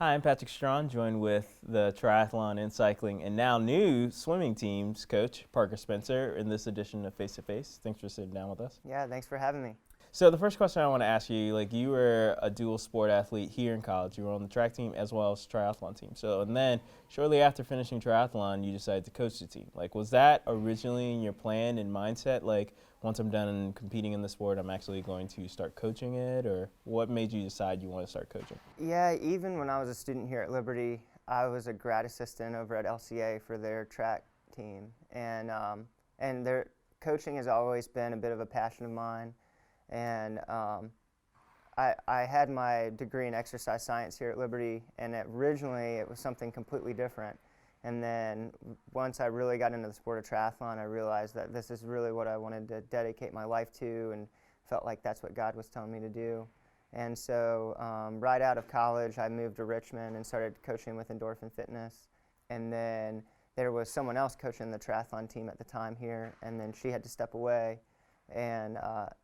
Hi, I'm Patrick Strawn, joined with the triathlon and cycling and now new swimming teams coach, Parker Spencer, in this edition of Face to Face. Thanks for sitting down with us. Yeah, thanks for having me. So the first question I want to ask you, you were a dual sport athlete here in college. You were on the track team as well as triathlon team. And then shortly after finishing triathlon, you decided to coach the team. Was that originally in your plan and mindset? Once I'm done competing in the sport, I'm actually going to start coaching it? Or what made you decide you want to start coaching? Yeah, even when I was a student here at Liberty, I was a grad assistant over at LCA for their track team, and their coaching has always been a bit of a passion of mine. And I had my degree in exercise science here at Liberty, and originally it was something completely different. And then once I really got into the sport of triathlon, I realized that this is really what I wanted to dedicate my life to, and felt like that's what God was telling me to do. And so right out of college, I moved to Richmond and started coaching with Endorphin Fitness. And then there was someone else coaching the triathlon team at the time here, and then she had to step away. And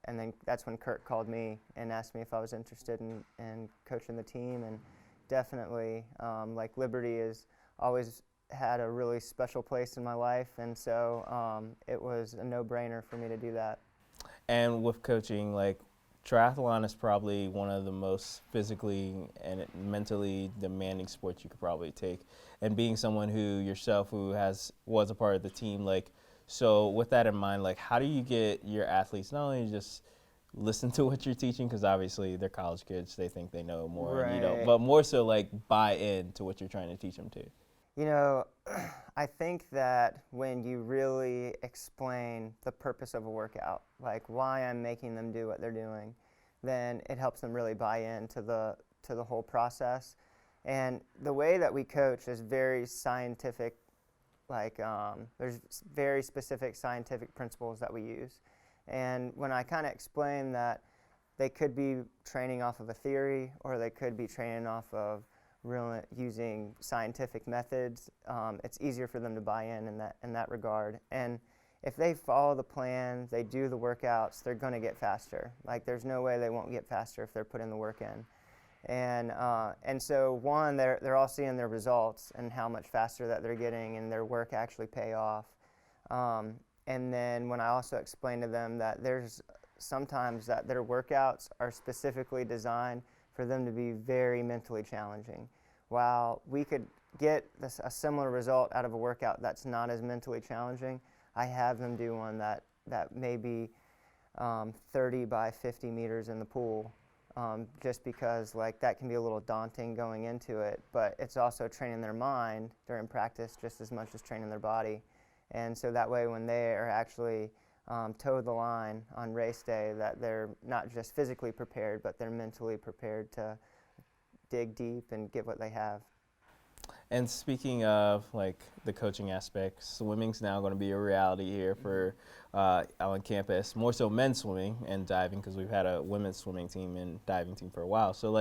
then that's when Kurt called me and asked me if I was interested in coaching the team. And definitely, Liberty has always had a really special place in my life, and so it was a no-brainer for me to do that. And with coaching, triathlon is probably one of the most physically and mentally demanding sports you could probably take. And being someone who was a part of the team, so with that in mind, how do you get your athletes not only just listen to what you're teaching, because obviously they're college kids, they think they know more, Right. and you don't, but more so buy in to what you're trying to teach them too? You know, I think that when you really explain the purpose of a workout, like why I'm making them do what they're doing, then it helps them really buy into the whole process. And the way that we coach is very scientific. There's very specific scientific principles that we use. And when I kind of explain that they could be training off of a theory, or they could be training off of using scientific methods, it's easier for them to buy in that regard. And if they follow the plan, they do the workouts, they're going to get faster. There's no way they won't get faster if they're putting the work in. And so one, they're all seeing their results and how much faster that they're getting, and their work actually pay off. And then when I also explain to them that there's sometimes that their workouts are specifically designed for them to be very mentally challenging. While we could get a similar result out of a workout that's not as mentally challenging, I have them do one that may be 30 by 50 meters in the pool, just because that can be a little daunting going into it, but it's also training their mind during practice just as much as training their body. And so that way when they are actually toe the line on race day, that they're not just physically prepared, but they're mentally prepared to dig deep and get what they have. And speaking of the coaching aspect, swimming's now going to be a reality here for on campus, more so men's swimming and diving, because we've had a women's swimming team and diving team for a while. So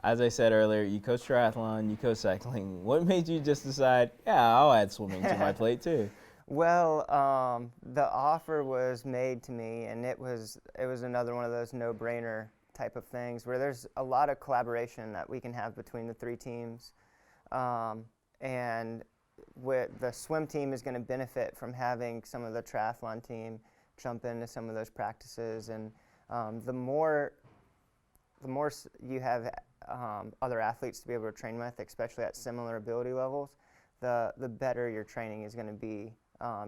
as I said earlier, you coach triathlon, you coach cycling. What made you just decide, yeah, I'll add swimming to my plate too? Well, the offer was made to me, and it was another one of those no-brainer type of things where there's a lot of collaboration that we can have between the three teams. And the swim team is going to benefit from having some of the triathlon team jump into some of those practices. And the more you have other athletes to be able to train with, especially at similar ability levels, the better your training is going to be.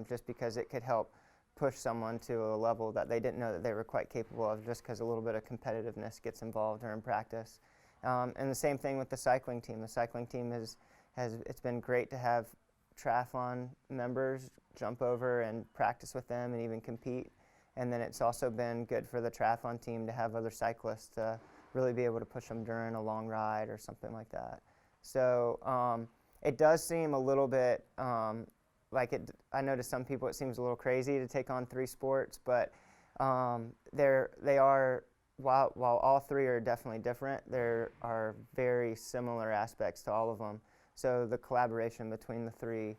Just because it could help push someone to a level that they didn't know that they were quite capable of, just because a little bit of competitiveness gets involved during practice. And the same thing with the cycling team. The cycling team it's been great to have triathlon members jump over and practice with them and even compete. And then it's also been good for the triathlon team to have other cyclists to really be able to push them during a long ride or something like that. So it does seem a little bit I know to some people it seems a little crazy to take on three sports, but they are, while all three are definitely different, there are very similar aspects to all of them. So the collaboration between the three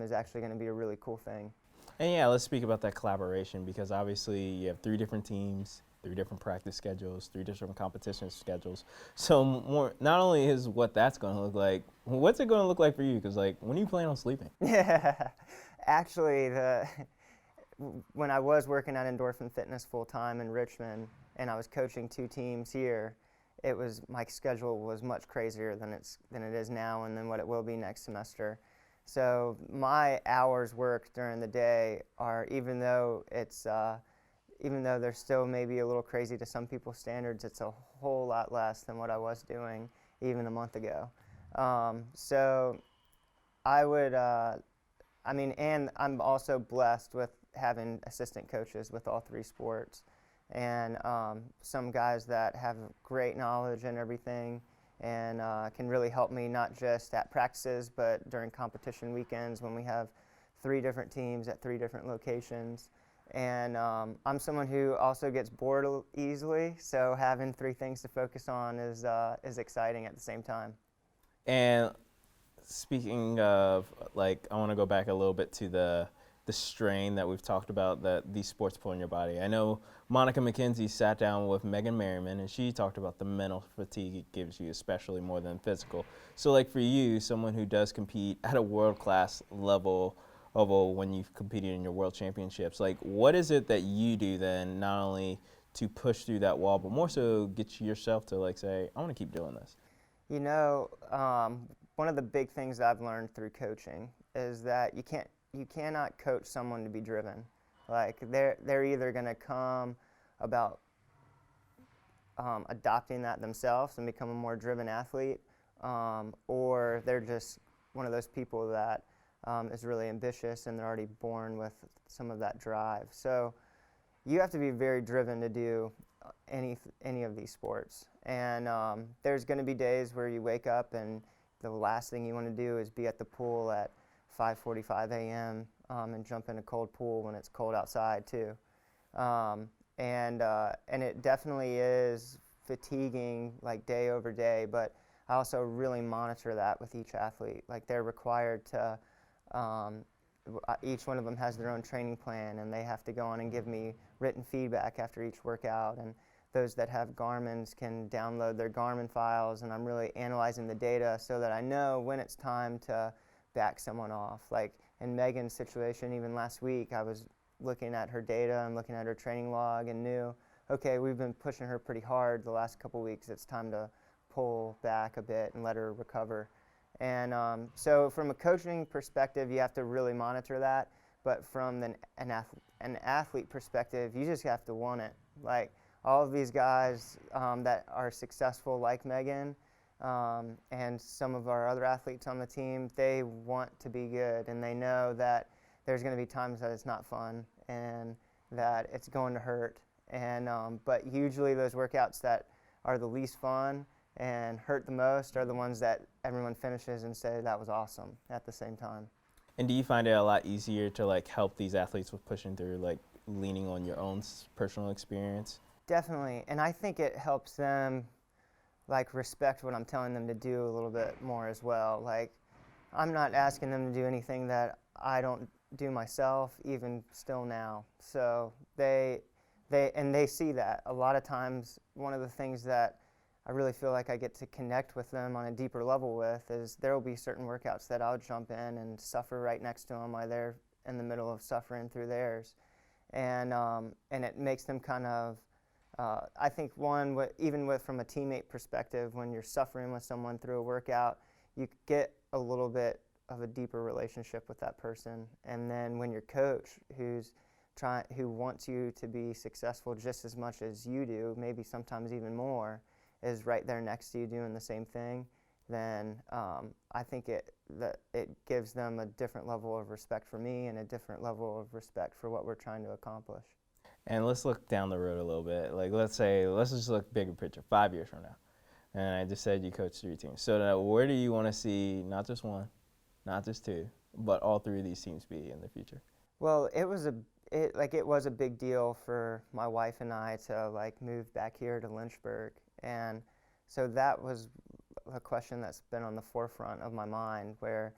is actually going to be a really cool thing. And yeah, let's speak about that collaboration, because obviously you have three different teams. 3 different practice schedules, 3 different competition schedules. So more, not only is what that's going to look like, what's it going to look like for you? Because like, when do you plan on sleeping? Yeah, actually, when I was working at Endorphin Fitness full time in Richmond, and I was coaching 2 teams here, my schedule was much crazier than it is now, and then what it will be next semester. So my hours worked during the day are, even though they're still maybe a little crazy to some people's standards, it's a whole lot less than what I was doing even a month ago. So I would, and I'm also blessed with having assistant coaches with all 3 sports, and some guys that have great knowledge and everything, and can really help me not just at practices, but during competition weekends when we have 3 different teams at 3 different locations. And I'm someone who also gets bored easily, so having 3 things to focus on is exciting at the same time. And speaking of, like, I want to go back a little bit to the strain that we've talked about that these sports put on your body. I know Monica McKenzie sat down with Megan Merriman, and she talked about the mental fatigue it gives you, especially more than physical. So, like, for you, someone who does compete at a world-class level, when you've competed in your world championships, like, what is it that you do then, not only to push through that wall, but more so get yourself to, like, say, I want to keep doing this? You know, one of the big things that I've learned through coaching is that you cannot coach someone to be driven. Like, they're either going to come about adopting that themselves and become a more driven athlete, or they're just one of those people that is really ambitious and they're already born with some of that drive. So you have to be very driven to do any of these sports. And there's going to be days where you wake up and the last thing you want to do is be at the pool at 5:45 a.m. And jump in a cold pool when it's cold outside too. And it definitely is fatiguing, like, day over day, but I also really monitor that with each athlete. Like, they're required to, each one of them has their own training plan, and they have to go on and give me written feedback after each workout. And those that have Garmin's can download their Garmin files, and I'm really analyzing the data so that I know when it's time to back someone off. Like in Megan's situation, even last week, I was looking at her data and looking at her training log and knew, okay, we've been pushing her pretty hard the last couple weeks. It's time to pull back a bit and let her recover. And so from a coaching perspective, you have to really monitor that. But from an athlete perspective, you just have to want it. Like all of these guys that are successful like Megan and some of our other athletes on the team, they want to be good. And they know that there's going to be times that it's not fun and that it's going to hurt. And but usually those workouts that are the least fun and hurt the most are the ones that everyone finishes and say that was awesome at the same time. And do you find it a lot easier to like help these athletes with pushing through, like leaning on your own personal experience? Definitely, and I think it helps them like respect what I'm telling them to do a little bit more as well. Like I'm not asking them to do anything that I don't do myself, even still now. So they see that. A lot of times, one of the things that I really feel like I get to connect with them on a deeper level with is there will be certain workouts that I'll jump in and suffer right next to them while they're in the middle of suffering through theirs. And it makes them kind of, I think even from a teammate perspective, when you're suffering with someone through a workout, you get a little bit of a deeper relationship with that person. And then when your coach, who wants you to be successful just as much as you do, maybe sometimes even more, is right there next to you doing the same thing, then I think it gives them a different level of respect for me and a different level of respect for what we're trying to accomplish. And let's look down the road a little bit. Like let's just look bigger picture, 5 years from now. And I just said you coach 3 teams. So now where do you want to see not just one, not just 2, but all 3 of these teams be in the future? Well, it was a big deal for my wife and I to like move back here to Lynchburg. And so that was a question that's been on the forefront of my mind, where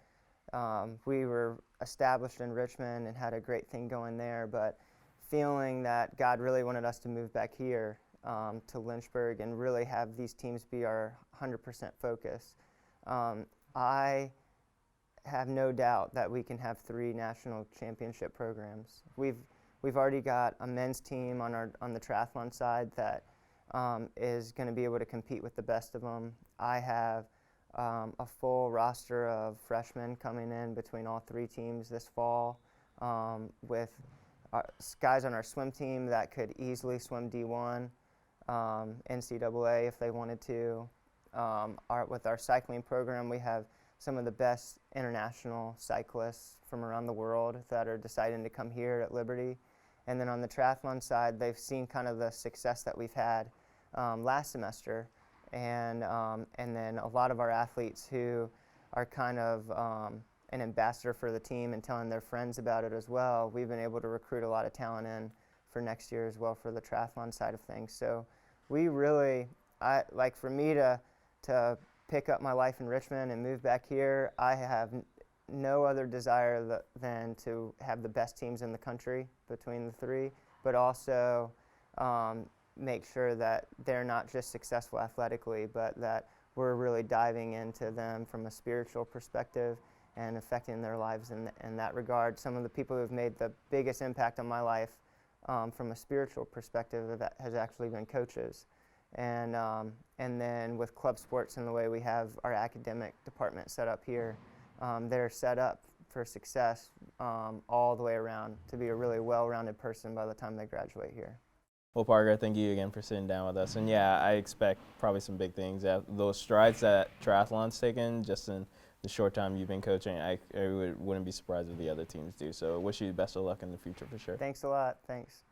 we were established in Richmond and had a great thing going there, but feeling that God really wanted us to move back here to Lynchburg and really have these teams be our 100% focus. I have no doubt that we can have 3 national championship programs. We've already got a men's team on the triathlon side that is going to be able to compete with the best of them. I have a full roster of freshmen coming in between all 3 teams this fall, with guys on our swim team that could easily swim D1, NCAA if they wanted to. With our cycling program, we have some of the best international cyclists from around the world that are deciding to come here at Liberty. And then on the triathlon side, they've seen kind of the success that we've had last semester. And then a lot of our athletes who are kind of an ambassador for the team and telling their friends about it as well, we've been able to recruit a lot of talent in for next year as well for the triathlon side of things. So we really, for me to pick up my life in Richmond and move back here, I have no other desire than to have the best teams in the country between the 3, but also make sure that they're not just successful athletically, but that we're really diving into them from a spiritual perspective and affecting their lives in that regard. Some of the people who have made the biggest impact on my life from a spiritual perspective that has actually been coaches. And then with club sports and the way we have our academic department set up here, they're set up for success all the way around to be a really well-rounded person by the time they graduate here. Well, Parker, thank you again for sitting down with us. And yeah, I expect probably some big things. Those strides that triathlon's taken just in the short time you've been coaching, I wouldn't be surprised if the other teams do. So wish you the best of luck in the future for sure. Thanks a lot. Thanks.